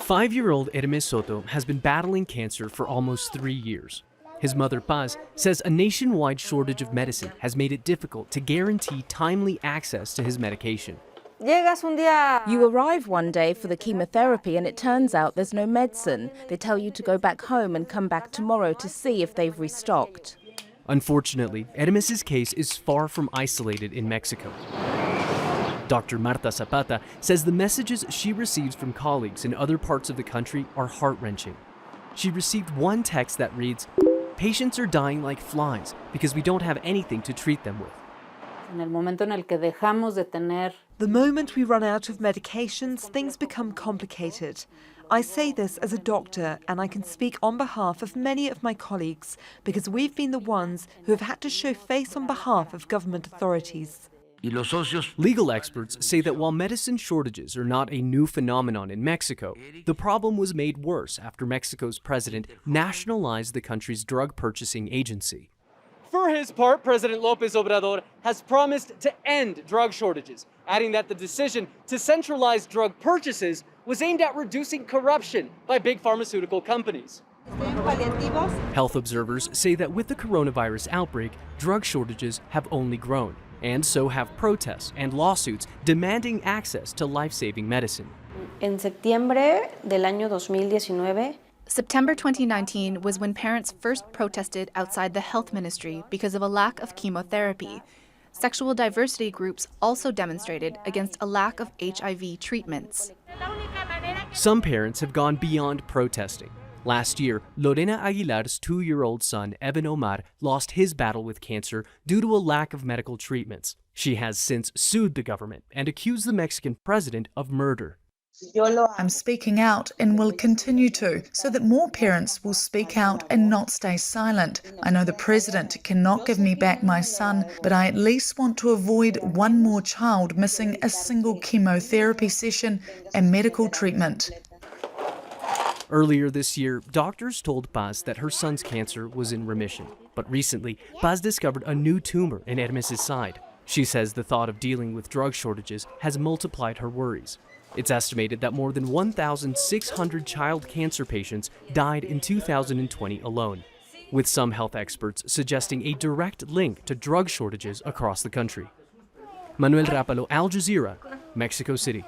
5-year-old Hermes Soto has been battling cancer for almost 3 years. His mother, Paz, says a nationwide shortage of medicine has made it difficult to guarantee timely access to his medication. You arrive one day for the chemotherapy and it turns out there's no medicine. They tell you to go back home and come back tomorrow to see if they've restocked. Unfortunately, Hermes' case is far from isolated in Mexico. Dr. Marta Zapata says the messages she receives from colleagues in other parts of the country are heart-wrenching. She received one text that reads, "Patients are dying like flies because we don't have anything to treat them with." The moment we run out of medications, things become complicated. I say this as a doctor, and I can speak on behalf of many of my colleagues, because we've been the ones who have had to show face on behalf of government authorities. Legal experts say that while medicine shortages are not a new phenomenon in Mexico, the problem was made worse after Mexico's president nationalized the country's drug purchasing agency. For his part, President López Obrador has promised to end drug shortages, adding that the decision to centralize drug purchases was aimed at reducing corruption by big pharmaceutical companies. Health observers say that with the coronavirus outbreak, drug shortages have only grown, and so have protests and lawsuits demanding access to life-saving medicine. En septiembre del año 2019, September 2019 was when parents first protested outside the health ministry because of a lack of chemotherapy. Sexual diversity groups also demonstrated against a lack of HIV treatments. Some parents have gone beyond protesting. Last year, Lorena Aguilar's 2-year-old son, Evan Omar, lost his battle with cancer due to a lack of medical treatments. She has since sued the government and accused the Mexican president of murder. I'm speaking out and will continue to, so that more parents will speak out and not stay silent. I know the president cannot give me back my son, but I at least want to avoid one more child missing a single chemotherapy session and medical treatment. Earlier this year, doctors told Paz that her son's cancer was in remission. But recently, Paz discovered a new tumor in Hermes' side. She says the thought of dealing with drug shortages has multiplied her worries. It's estimated that more than 1,600 child cancer patients died in 2020 alone, with some health experts suggesting a direct link to drug shortages across the country. Manuel Rapalo, Al Jazeera, Mexico City.